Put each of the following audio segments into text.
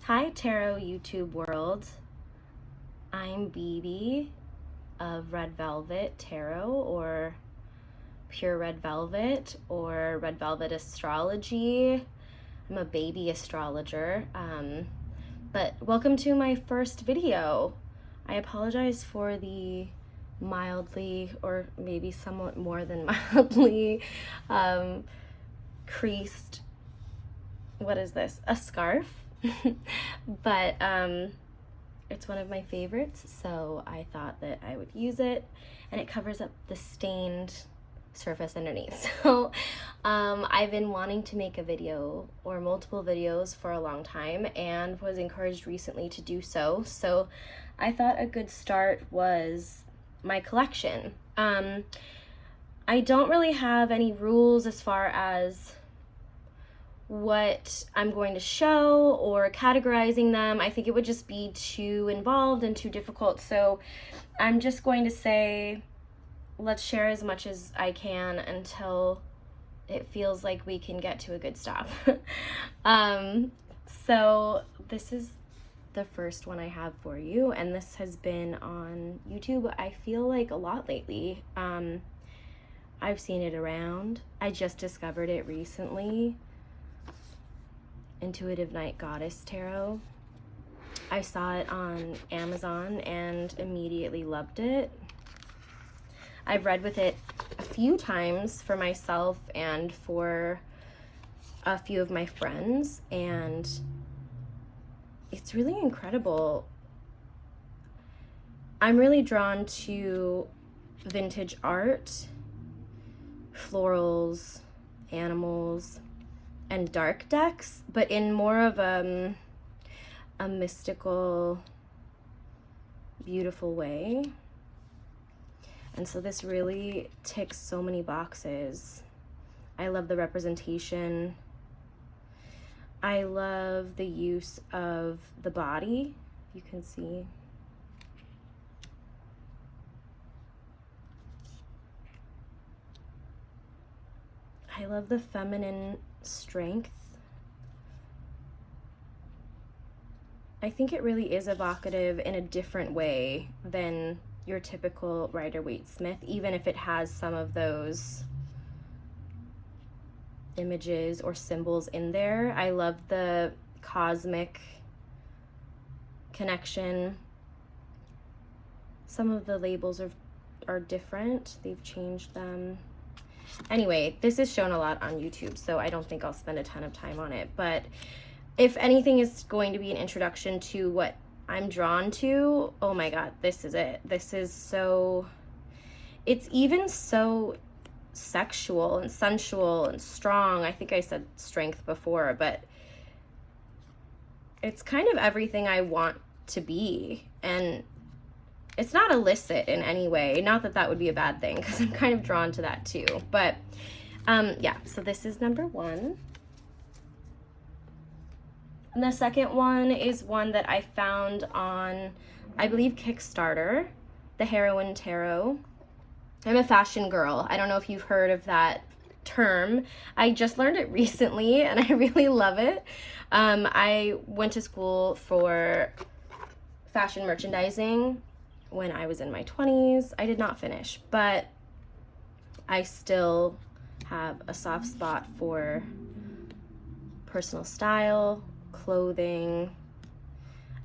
Hi Tarot YouTube world, I'm BB of Red Velvet Tarot, or Pure Red Velvet, or Red Velvet Astrology. I'm a baby astrologer, but welcome to my first video. I apologize for the mildly, or maybe somewhat more than mildly, creased, what is this, a scarf? But it's one of my favorites, so I thought that I would use it, and it covers up the stained surface underneath. So I've been wanting to make a video or multiple videos for a long time and was encouraged recently to do so. So I thought a good start was my collection. I don't really have any rules as far as what I'm going to show or categorizing them. I think it would just be too involved and too difficult. So I'm just going to say, let's share as much as I can until it feels like we can get to a good stop. So this is the first one I have for you, and this has been on YouTube, I feel like, a lot lately. I've seen it around. I just discovered it recently. Intuitive Night Goddess Tarot. I saw it on Amazon and immediately loved it. I've read with it a few times for myself and for a few of my friends, and it's really incredible. I'm really drawn to vintage art, florals, animals, and dark decks, but in more of a mystical, beautiful way. And so this really ticks so many boxes. I love the representation. I love the use of the body. You can see. I love the feminine strength. I think it really is evocative in a different way than your typical Rider-Waite-Smith, even if it has some of those images or symbols in there. I love the cosmic connection. Some of the labels are different. They've changed them. Anyway, this is shown a lot on YouTube, so I don't think I'll spend a ton of time on it. But if anything is going to be an introduction to what I'm drawn to, oh my god, this is it. This is so, it's even so sexual and sensual and strong. I think I said strength before, but it's kind of everything I want to be. And it's not illicit in any way. Not that that would be a bad thing, because I'm kind of drawn to that too. But yeah, so this is number one. And the second one is one that I found on, I believe, Kickstarter, the Herione Tarot. I'm a fashion girl. I don't know if you've heard of that term. I just learned it recently and I really love it. I went to school for fashion merchandising when I was in my 20s. I did not finish, but I still have a soft spot for personal style, clothing.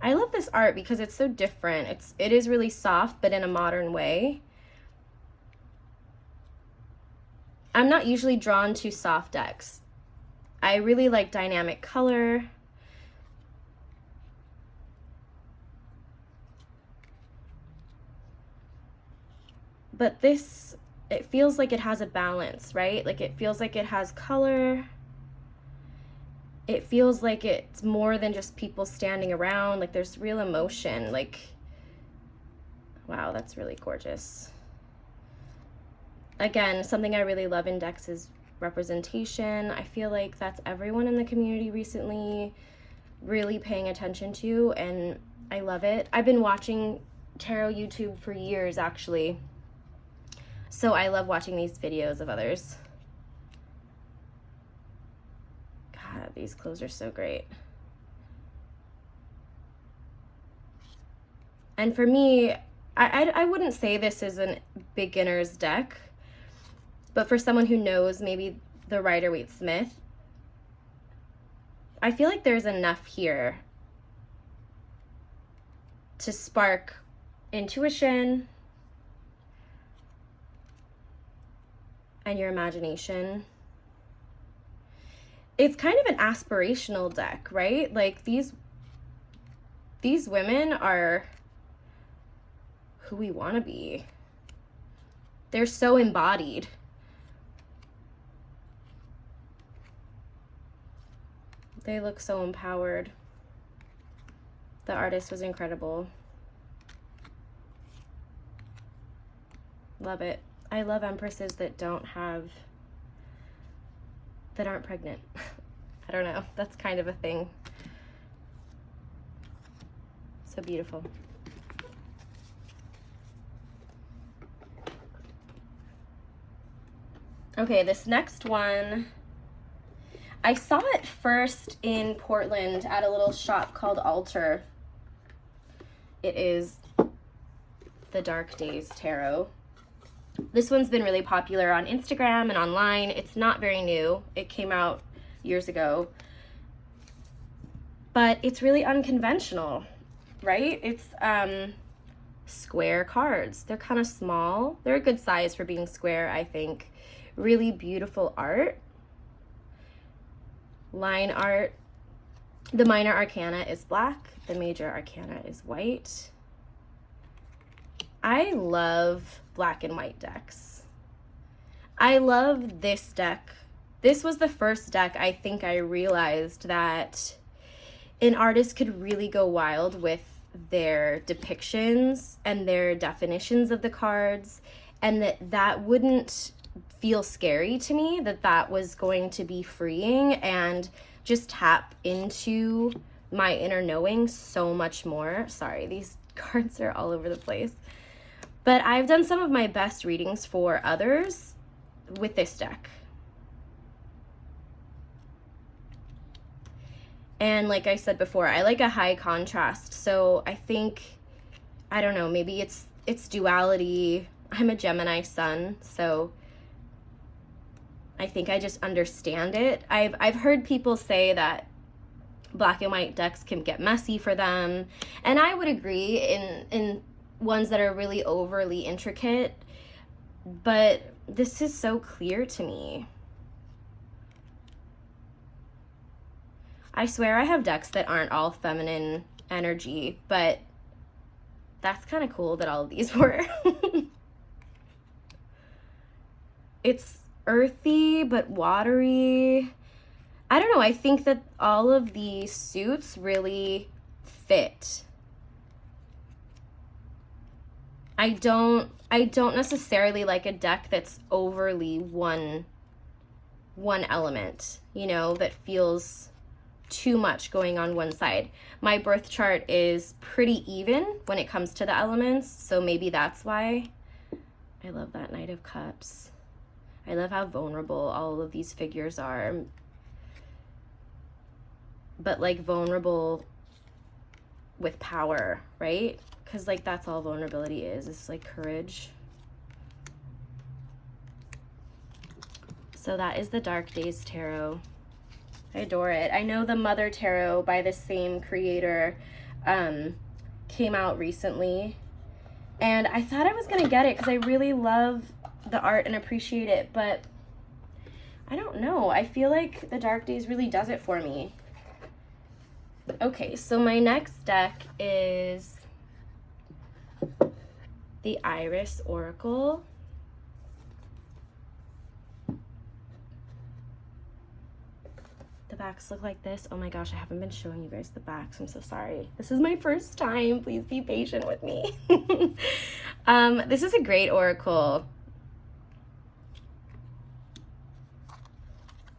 I love this art because it's so different. It is really soft, but in a modern way. I'm not usually drawn to soft decks. I really like dynamic color. But this, it feels like it has a balance, right? Like it feels like it has color. It feels like it's more than just people standing around. Like there's real emotion. Like, wow, that's really gorgeous. Again, something I really love in decks is representation. I feel like that's everyone in the community recently really paying attention to, and I love it. I've been watching tarot YouTube for years, actually. So I love watching these videos of others. God, these clothes are so great. And for me, I wouldn't say this is a beginner's deck, but for someone who knows maybe the Rider-Waite-Smith, I feel like there's enough here to spark intuition and your imagination. It's kind of an aspirational deck, right? Like these women are who we want to be. They're so embodied. They look so empowered. The artist was incredible. Love it. I love empresses that aren't pregnant. I don't know. That's kind of a thing. So beautiful. Okay, this next one, I saw it first in Portland at a little shop called Altar. It is the Dark Days Tarot. This one's been really popular on Instagram and online. It's not very new. It came out years ago. But it's really unconventional, right? It's square cards. They're kind of small. They're a good size for being square, I think. Really beautiful art. Line art. The minor arcana is black. The major arcana is white. I love black and white decks. I love this deck. This was the first deck I think I realized that an artist could really go wild with their depictions and their definitions of the cards, and that wouldn't feel scary to me, that was going to be freeing and just tap into my inner knowing so much more. Sorry, these cards are all over the place. But I've done some of my best readings for others with this deck. And like I said before, I like a high contrast. So I think, I don't know, maybe it's duality. I'm a Gemini sun, so I think I just understand it. I've heard people say that black and white decks can get messy for them, and I would agree in ones that are really overly intricate, but this is so clear to me. I swear I have decks that aren't all feminine energy, but that's kind of cool that all of these were. It's earthy but watery. I don't know, I think that all of these suits really fit. I don't necessarily like a deck that's overly one element, you know, that feels too much going on one side. My birth chart is pretty even when it comes to the elements, so maybe that's why. I love that Knight of Cups. I love how vulnerable all of these figures are. But like vulnerable with power, right? Because like that's all vulnerability is. It's like courage. So that is the Dark Days Tarot. I adore it. I know the Mother Tarot by the same creator came out recently. And I thought I was going to get it because I really love the art and appreciate it. But I don't know. I feel like the Dark Days really does it for me. Okay, so my next deck is the Iris Oracle. The backs look like this. Oh my gosh, I haven't been showing you guys the backs. I'm so sorry. This is my first time. Please be patient with me. This is a great oracle.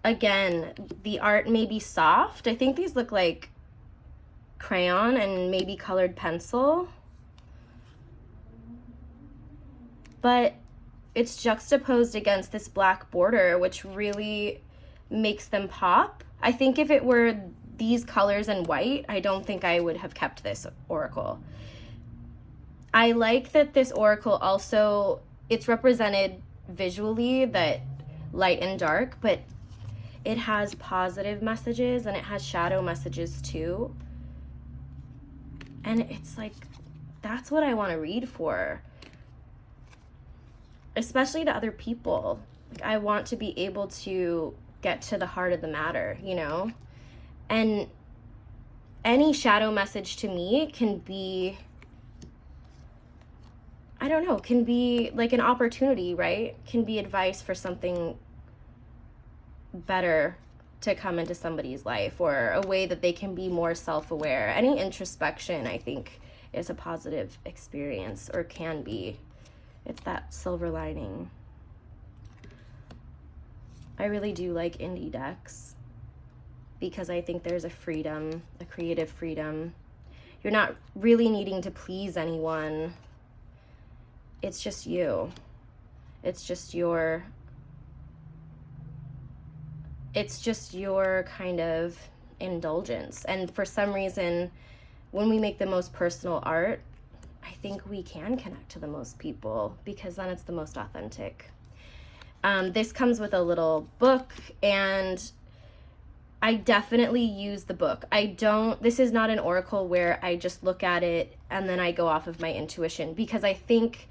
Again, the art may be soft. I think these look like crayon and maybe colored pencil. But it's juxtaposed against this black border, which really makes them pop. I think if it were these colors and white, I don't think I would have kept this oracle. I like that this oracle also, it's represented visually, that light and dark, but it has positive messages and it has shadow messages too. And it's like, that's what I want to read for, especially to other people. Like, I want to be able to get to the heart of the matter, you know? And any shadow message to me can be, I don't know, can be like an opportunity, right? Can be advice for something better to come into somebody's life, or a way that they can be more self-aware. Any introspection, I think, is a positive experience, or can be. It's that silver lining. I really do like indie decks because I think there's a freedom, a creative freedom. You're not really needing to please anyone. It's just you. It's just your kind of indulgence. And for some reason, when we make the most personal art, I think we can connect to the most people, because then it's the most authentic. This comes with a little book, and I definitely use the book. This is not an oracle where I just look at it and then I go off of my intuition, because I think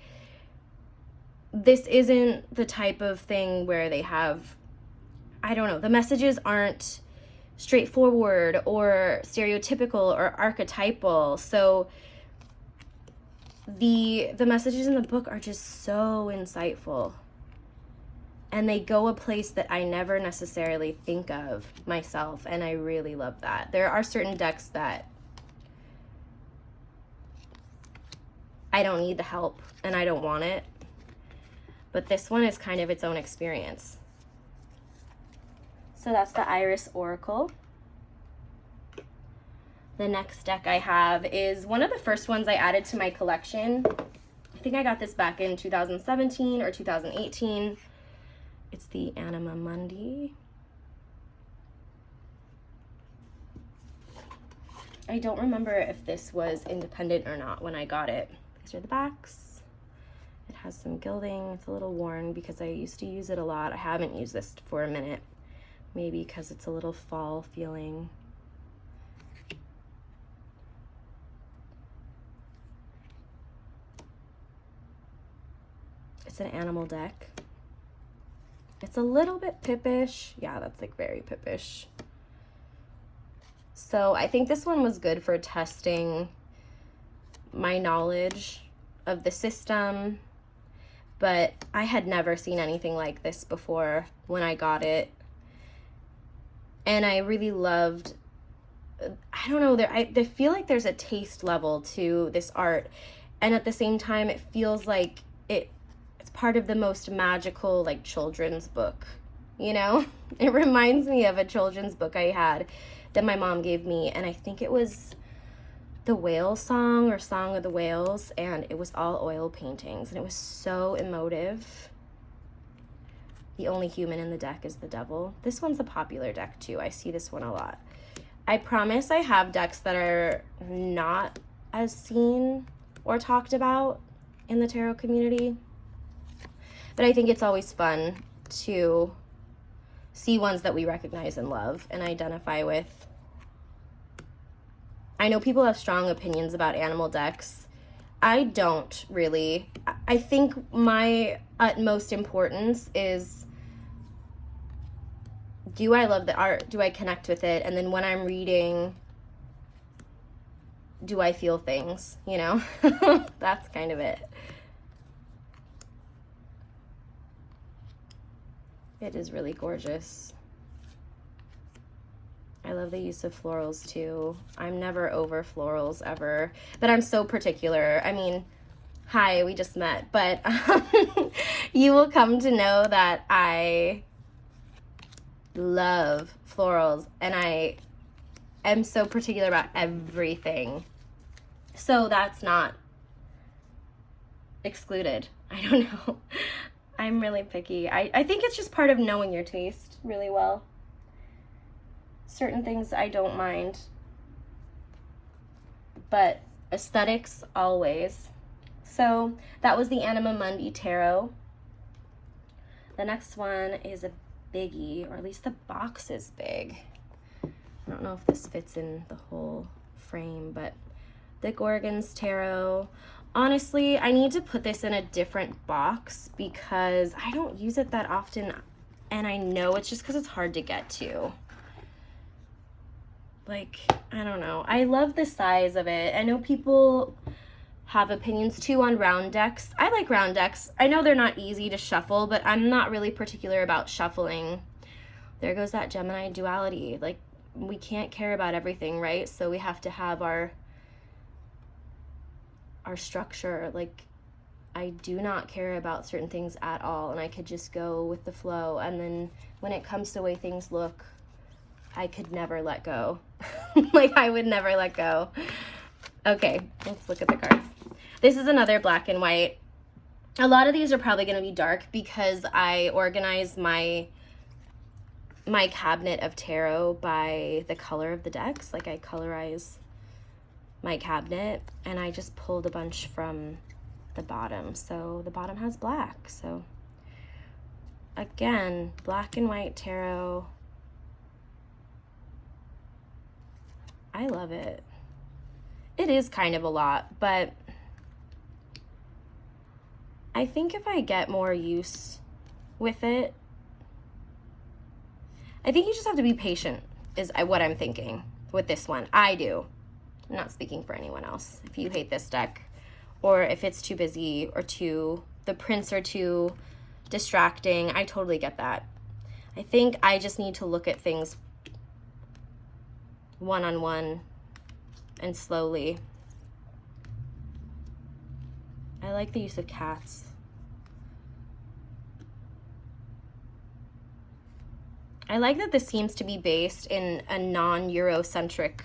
this isn't the type of thing where they have, I don't know, the messages aren't straightforward or stereotypical or archetypal. So the messages in the book are just so insightful. And they go a place that I never necessarily think of myself. And I really love that. There are certain decks that I don't need the help and I don't want it. But this one is kind of its own experience. So that's the Iris Oracle. The next deck I have is one of the first ones I added to my collection. I think I got this back in 2017 or 2018. It's the Anima Mundi. I don't remember if this was independent or not when I got it. These are the backs. It has some gilding. It's a little worn because I used to use it a lot. I haven't used this for a minute. Maybe because it's a little fall feeling. It's an animal deck. It's a little bit pippish. Yeah, that's like very pippish. So I think this one was good for testing my knowledge of the system, but I had never seen anything like this before when I got it. And I really loved, I don't know, I feel like there's a taste level to this art. And at the same time, it feels like it's part of the most magical, like, children's book, you know? It reminds me of a children's book I had that my mom gave me, and I think it was The Whale Song or Song of the Whales, and it was all oil paintings, and it was so emotive. The only human in the deck is the devil. This one's a popular deck too. I see this one a lot. I promise I have decks that are not as seen or talked about in the tarot community. But I think it's always fun to see ones that we recognize and love and identify with. I know people have strong opinions about animal decks. I don't really. I think my utmost importance is, do I love the art? Do I connect with it? And then when I'm reading, do I feel things, you know? That's kind of it. It is really gorgeous. I love the use of florals too. I'm never over florals ever, but I'm so particular. I mean, hi, we just met, but you will come to know that I love florals and I am so particular about everything. So that's not excluded. I don't know. I'm really picky. I think it's just part of knowing your taste really well. Certain things I don't mind, but aesthetics always. So that was the Anima Mundy Tarot. The next one is a biggie, or at least the box is big. I don't know if this fits in the whole frame, but the Gorgon's Tarot. Honestly, I need to put this in a different box because I don't use it that often, and I know it's just because it's hard to get to. Like, I don't know. I love the size of it. I know people have opinions too on round decks. I like round decks. I know they're not easy to shuffle, but I'm not really particular about shuffling. There goes that Gemini duality. Like, we can't care about everything, right? So we have to have our structure. Like, I do not care about certain things at all, and I could just go with the flow. And then when it comes to the way things look, I could never let go. Like, I would never let go. Okay, let's look at the cards. This is another black and white. A lot of these are probably going to be dark because I organize my cabinet of tarot by the color of the decks. Like, I colorize my cabinet, and I just pulled a bunch from the bottom. So the bottom has black. So again, black and white tarot. I love it. It is kind of a lot, but I think if I get more use with it, I think you just have to be patient is what I'm thinking with this one. I do. I'm not speaking for anyone else. If you hate this deck, or if it's too busy, or the prints are too distracting, I totally get that. I think I just need to look at things one-on-one and slowly. I like the use of cats. I like that this seems to be based in a non-Eurocentric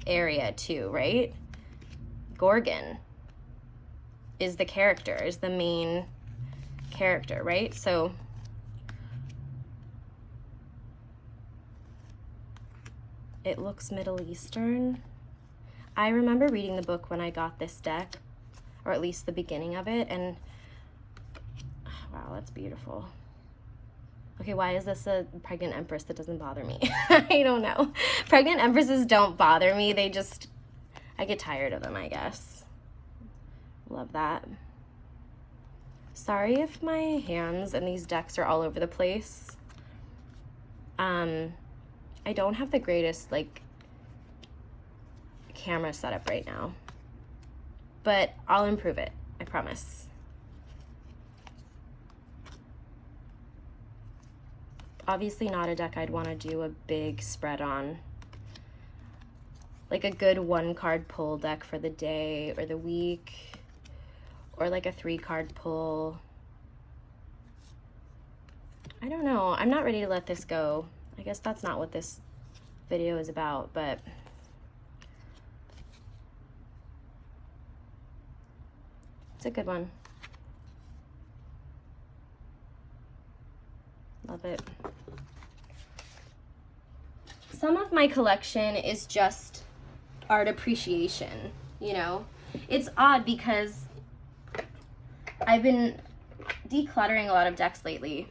area too, right? Gorgon is the character, is the main character, right? So it looks Middle Eastern. I remember reading the book when I got this deck, or at least the beginning of it, and wow, that's beautiful. Okay, why is this a pregnant empress? That doesn't bother me. I don't know. Pregnant empresses don't bother me. They just, I get tired of them, I guess. Love that. Sorry if my hands and these decks are all over the place. I don't have the greatest, like, camera setup right now, but I'll improve it. I promise. Obviously not a deck I'd want to do a big spread on. Like a good 1-card pull deck for the day or the week, or like a 3-card pull. I don't know. I'm not ready to let this go. I guess that's not what this video is about, but it's a good one. Love it. Some of my collection is just art appreciation, you know? It's odd because I've been decluttering a lot of decks lately,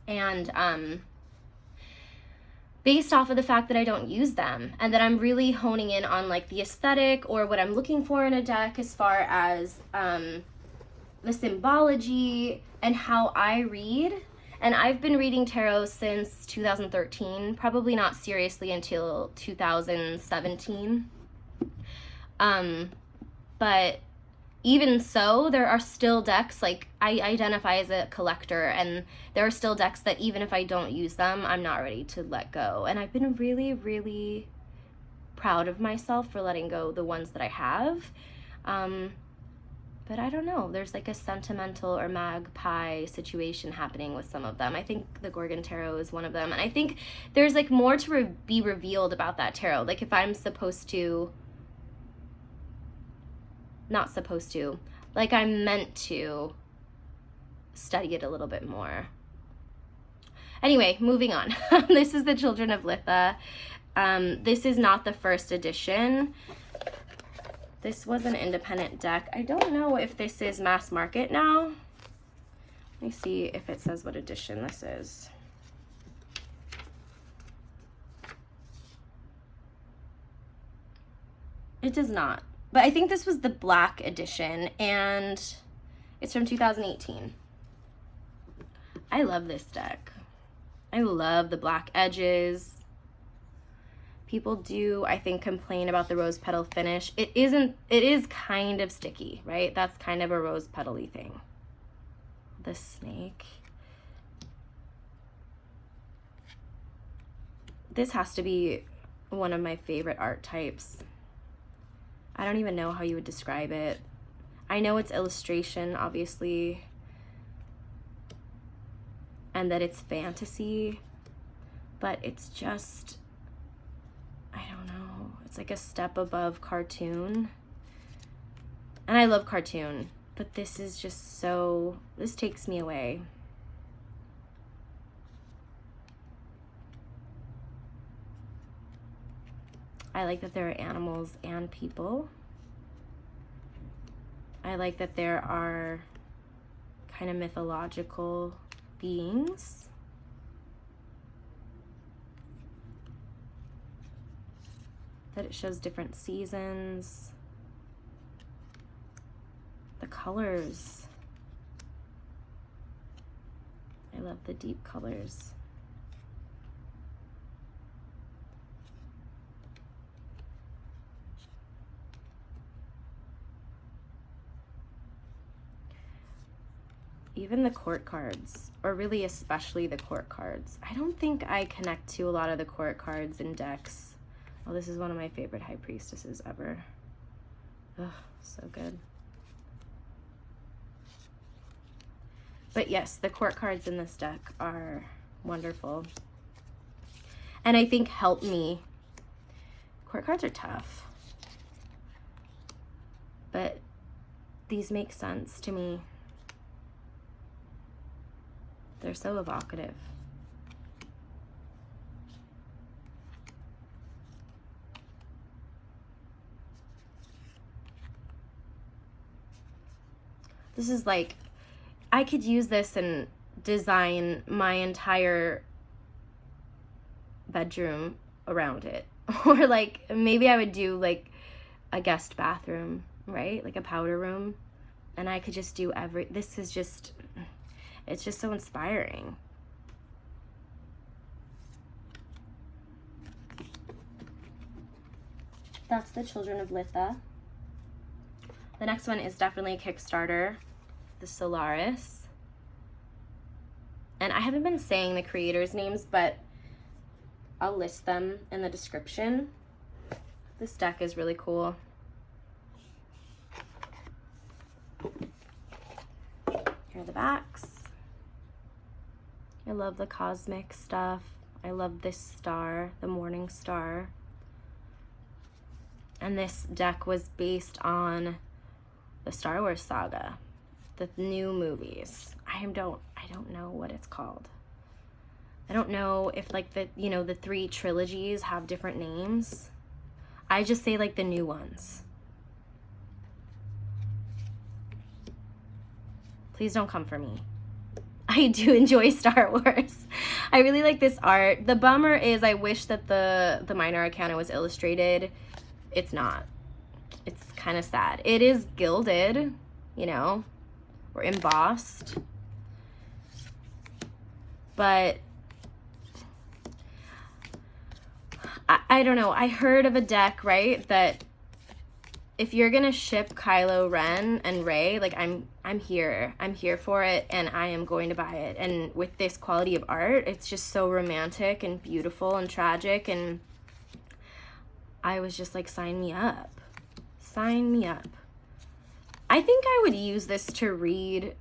and based off of the fact that I don't use them, and that I'm really honing in on like the aesthetic or what I'm looking for in a deck as far as the symbology and how I read. And I've been reading tarot since 2013, probably not seriously until 2017. But even so, there are still decks, like, I identify as a collector, and there are still decks that even if I don't use them, I'm not ready to let go. And I've been really, really proud of myself for letting go the ones that I have. But I don't know, there's like a sentimental or magpie situation happening with some of them. I think the Gorgon Tarot is one of them. And I think there's like more to be revealed about that tarot. Like if I'm supposed to, not supposed to, like I'm meant to study it a little bit more. Anyway, moving on. This is the Children of Litha. This is not the first edition. This was an independent deck. I don't know if this is mass market now. Let me see if it says what edition this is. It does not. But I think this was the black edition, and it's from 2018. I love this deck. I love the black edges. People do, I think, complain about the rose petal finish. It is kind of sticky, right? That's kind of a rose petal-y thing. The snake. This has to be one of my favorite art types. I don't even know how you would describe it. I know it's illustration, obviously, and that it's fantasy, but it's just, I don't know, it's like a step above cartoon. And I love cartoon, but this is just so, this takes me away. I like that there are animals and people. I like that there are kind of mythological beings. That it shows different seasons. The colors. I love the deep colors. Even the court cards, or really especially the court cards. I don't think I connect to a lot of the court cards in decks. Oh, this is one of my favorite high priestesses ever. Ugh, so good. But yes, the court cards in this deck are wonderful. And I think help me. Court cards are tough. But these make sense to me. They're so evocative. This is like, I could use this and design my entire bedroom around it. Or like, maybe I would do like a guest bathroom, right? Like a powder room. And I could just do this is just, it's just so inspiring. That's the Children of Litha. The next one is definitely a Kickstarter, the Solaris. And I haven't been saying the creators' names, but I'll list them in the description. This deck is really cool. Here are the backs. I love the cosmic stuff. I love this star, the morning star. And this deck was based on the Star Wars saga, the new movies. I don't know what it's called. I don't know if like the 3 trilogies have different names. I just say like the new ones. Please don't come for me. I do enjoy Star Wars. I really like this art. The bummer is I wish that the Minor Arcana was illustrated. It's not. It's kind of sad. It is gilded, you know, or embossed. But I don't know. I heard of a deck, right, that if you're gonna ship Kylo Ren and Rey, like I'm here for it, and I am going to buy it. And with this quality of art, it's just so romantic and beautiful and tragic, and I was just like, sign me up. Sign me up. I think I would use this to read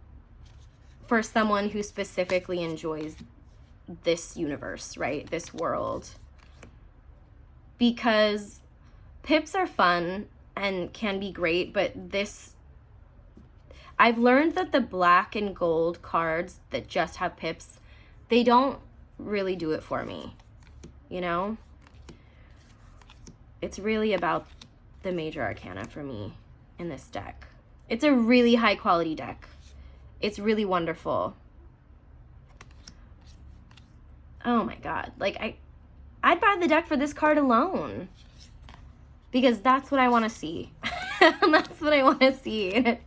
for someone who specifically enjoys this universe, right? This world. Because pips are fun and can be great, but I've learned that the black and gold cards that just have pips, they don't really do it for me, you know? It's really about the major arcana for me in this deck. It's a really high quality deck. It's really wonderful. Oh my god. Like, I'd buy the deck for this card alone. Because that's what I want to see. That's what I want to see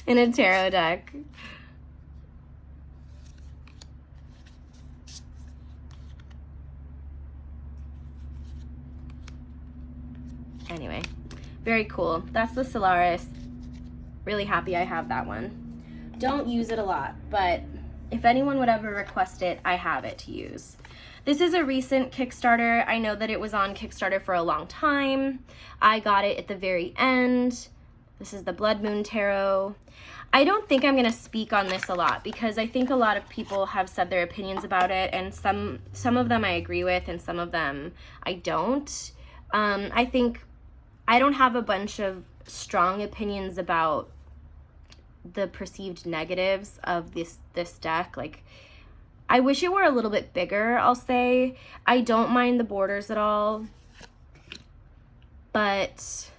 in a tarot deck. Anyway, very cool. That's the Solaris. Really happy I have that one. Don't use it a lot, but if anyone would ever request it, I have it to use. This is a recent Kickstarter. I know that it was on Kickstarter for a long time. I got it at the very end. This is the Blood Moon Tarot. I don't think I'm going to speak on this a lot because I think a lot of people have said their opinions about it, and some of them I agree with and some of them I don't. I think I don't have a bunch of strong opinions about the perceived negatives of this deck. Like, I wish it were a little bit bigger, I'll say. I don't mind the borders at all, but this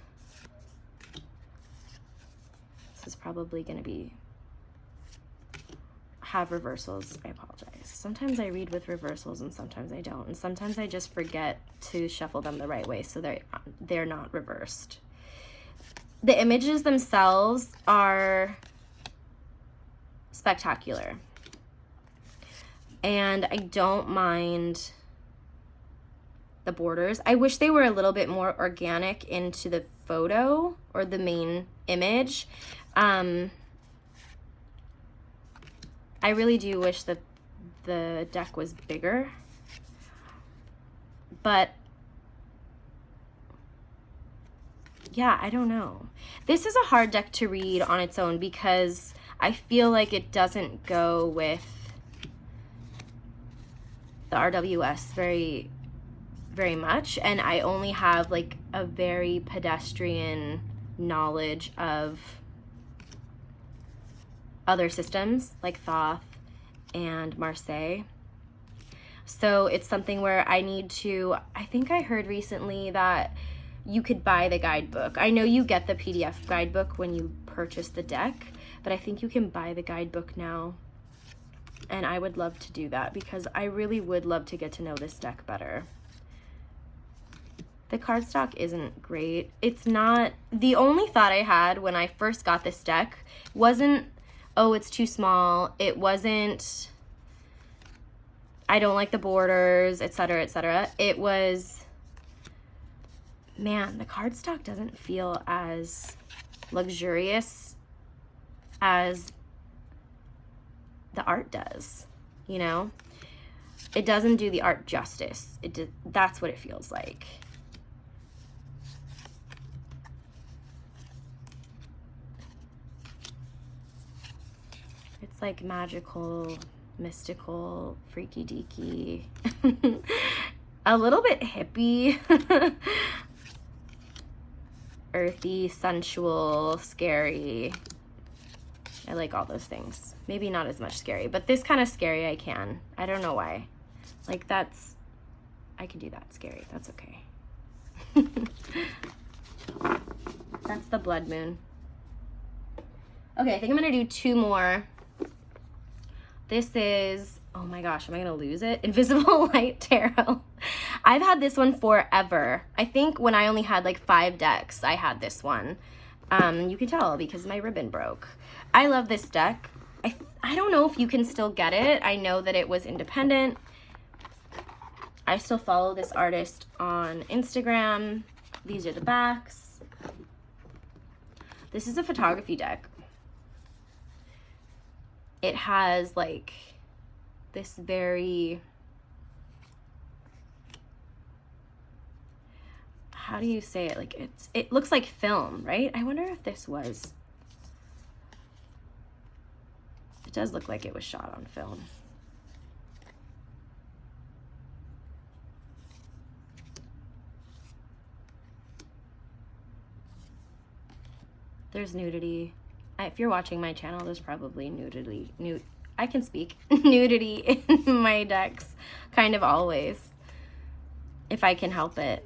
is probably going to have reversals. I apologize. Sometimes I read with reversals and sometimes I don't, and sometimes I just forget to shuffle them the right way so they're not reversed. The images themselves are spectacular, and I don't mind the borders. I wish they were a little bit more organic into the photo or the main image. I really do wish that the deck was bigger, but yeah, I don't know. This is a hard deck to read on its own because I feel like it doesn't go with the RWS very, very much, and I only have like a very pedestrian knowledge of other systems like Thoth and Marseille. So it's something where I think I heard recently that you could buy the guidebook. I know you get the PDF guidebook when you purchase the deck, but I think you can buy the guidebook now. And I would love to do that because I really would love to get to know this deck better. The cardstock isn't great. It's not, the only thought I had when I first got this deck wasn't, oh, it's too small. It wasn't, I don't like the borders, etc., etc. It was, man, the cardstock doesn't feel as luxurious as the art does, you know? It doesn't do the art justice. That's what it feels like. It's like magical, mystical, freaky deaky, a little bit hippie, earthy, sensual, scary. I like all those things. Maybe not as much scary, but this kind of scary I can. I don't know why. Like I can do that scary. That's okay. That's the Blood Moon. Okay, I think I'm gonna do two more. This is, oh my gosh, am I gonna lose it? Invisible Light Tarot. I've had this one forever. I think when I only had like 5 decks, I had this one. You can tell because my ribbon broke. I love this deck. I don't know if you can still get it. I know that it was independent. I still follow this artist on Instagram. These are the backs. This is a photography deck. It has like this very, how do you say it? Like it looks like film, right? I wonder if this was, it does look like it was shot on film. There's nudity. If you're watching my channel, there's probably nudity. I can speak. Nudity in my decks, kind of always, if I can help it.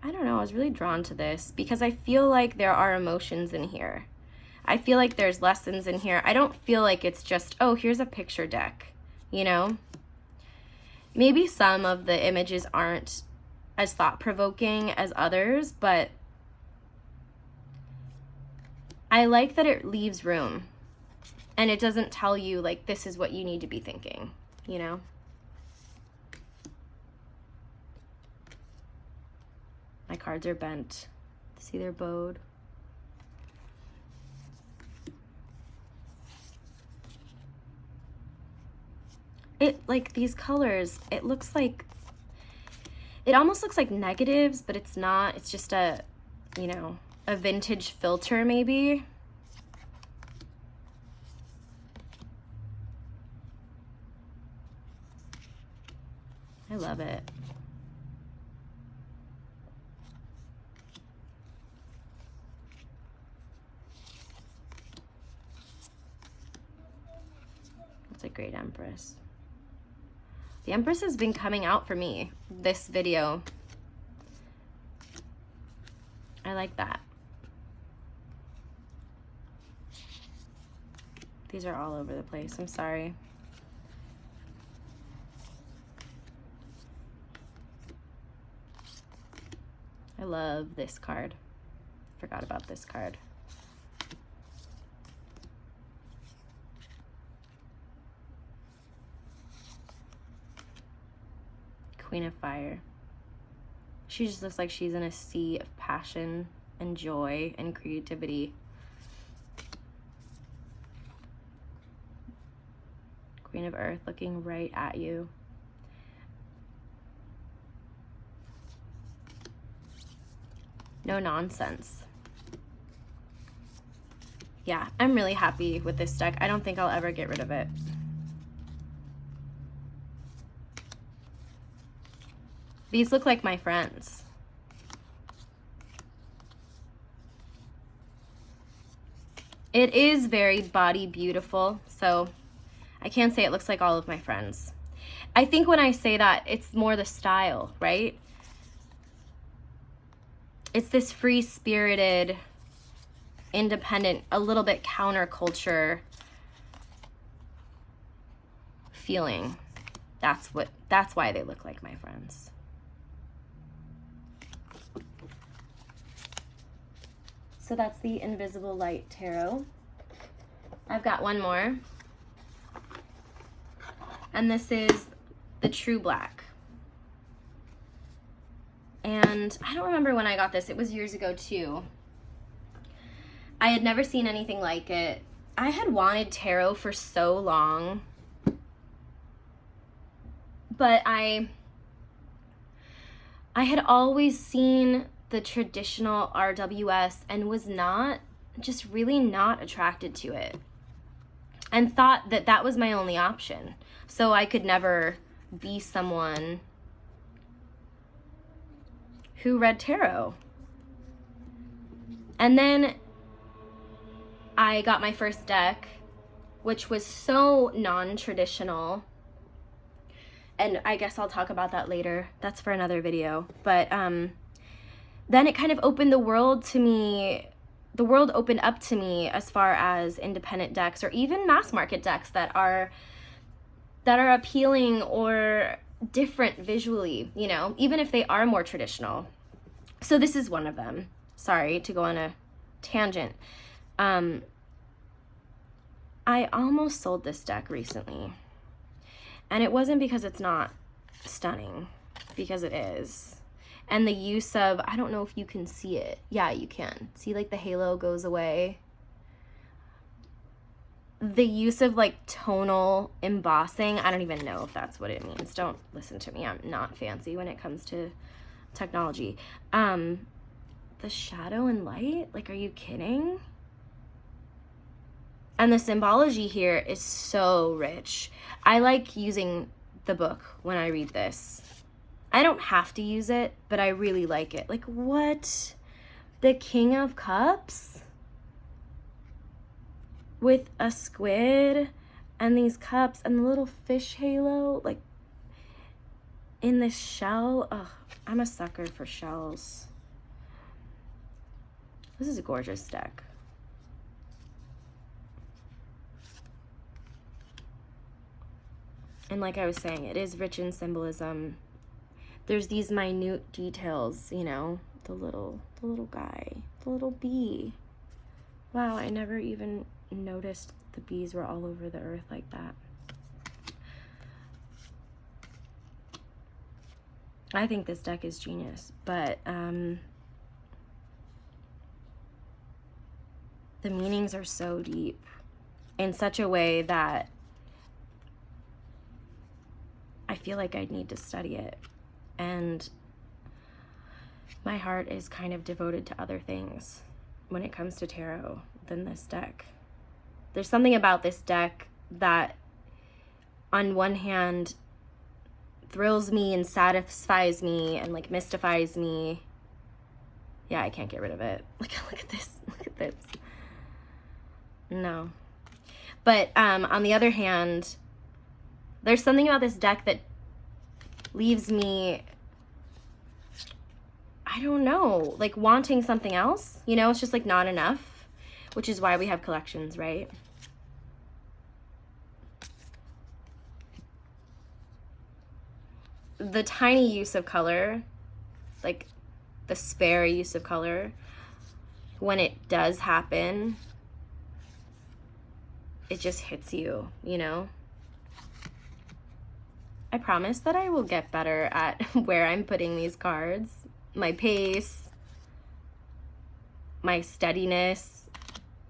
I don't know, I was really drawn to this because I feel like there are emotions in here. I feel like there's lessons in here. I don't feel like it's just, oh, here's a picture deck, you know? Maybe some of the images aren't as thought-provoking as others, but I like that it leaves room and it doesn't tell you, like, this is what you need to be thinking, you know? My cards are bent. See, they're bowed. It, like, these colors, it looks like, it almost looks like negatives, but it's not. It's just a, you know, a vintage filter maybe. I love it. It's a great Empress. The Empress has been coming out for me this video. I like that. These are all over the place. I'm sorry. I love this card. Forgot about this card. Queen of Fire. She just looks like she's in a sea of passion and joy and creativity. Queen of Earth looking right at you. No nonsense. Yeah, I'm really happy with this deck. I don't think I'll ever get rid of it. These look like my friends. It is very body beautiful, so I can't say it looks like all of my friends. I think when I say that, it's more the style, right? It's this free-spirited, independent, a little bit counterculture feeling. That's why they look like my friends. So that's the Invisible Light Tarot. I've got one more. And this is the True Black. And I don't remember when I got this. It was years ago too. I had never seen anything like it. I had wanted tarot for so long. But I had always seen the traditional RWS and was just really not attracted to it. And thought that that was my only option. So I could never be someone who read tarot. And then I got my first deck, which was so non-traditional. And I guess I'll talk about that later. That's for another video. But then it kind of opened the world to me. The world opened up to me as far as independent decks or even mass market decks that are appealing or different visually, you know, even if they are more traditional. So this is one of them. Sorry to go on a tangent. I almost sold this deck recently. And it wasn't because it's not stunning, because it is. And the use of, I don't know if you can see it. Yeah, you can. See, like, the halo goes away. The use of, like, tonal embossing, I don't even know if that's what it means. Don't listen to me. I'm not fancy when it comes to technology. The shadow and light? Like, are you kidding? And the symbology here is so rich. I like using the book when I read this. I don't have to use it, but I really like it. Like, what? The King of Cups? With a squid and these cups and the little fish halo? Like, in this shell. Ugh, I'm a sucker for shells. This is a gorgeous deck. And like I was saying, it is rich in symbolism. There's these minute details, you know, the little guy, the little bee. Wow, I never even noticed the bees were all over the earth like that. I think this deck is genius, but the meanings are so deep in such a way that I feel like I'd need to study it. And my heart is kind of devoted to other things when it comes to tarot than this deck. There's something about this deck that on one hand thrills me and satisfies me and like mystifies me. Yeah, I can't get rid of it. Look at this. Look at this. No. But on the other hand, there's something about this deck that leaves me, I don't know, like wanting something else. You know, it's just like not enough, which is why we have collections, right? The tiny use of color, like the spare use of color, when it does happen, it just hits you, you know? I promise that I will get better at where I'm putting these cards, my pace, my steadiness,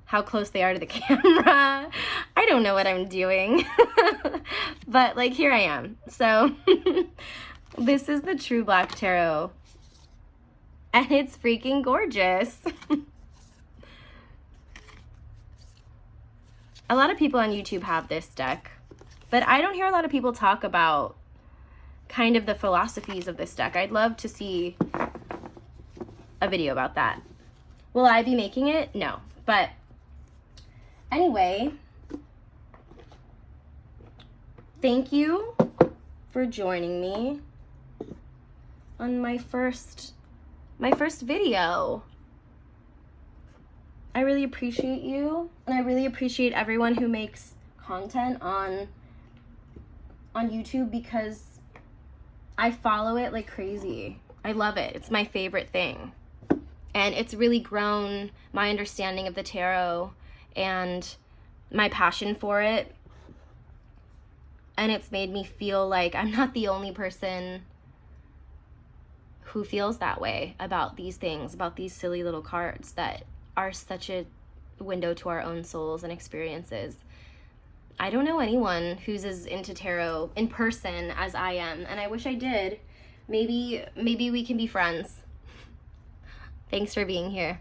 how close they are to the camera. I don't know what I'm doing, but like here I am. So this is the True Black Tarot and it's freaking gorgeous. A lot of people on YouTube have this deck, but I don't hear a lot of people talk about kind of the philosophies of this deck. I'd love to see a video about that. Will I be making it? No. But anyway, thank you for joining me on my first video. I really appreciate you, and I really appreciate everyone who makes content on YouTube because I follow it like crazy. I love it. It's my favorite thing. And it's really grown my understanding of the tarot and my passion for it. And it's made me feel like I'm not the only person who feels that way about these things, about these silly little cards that are such a window to our own souls and experiences. I don't know anyone who's as into tarot in person as I am, and I wish I did. Maybe we can be friends. Thanks for being here.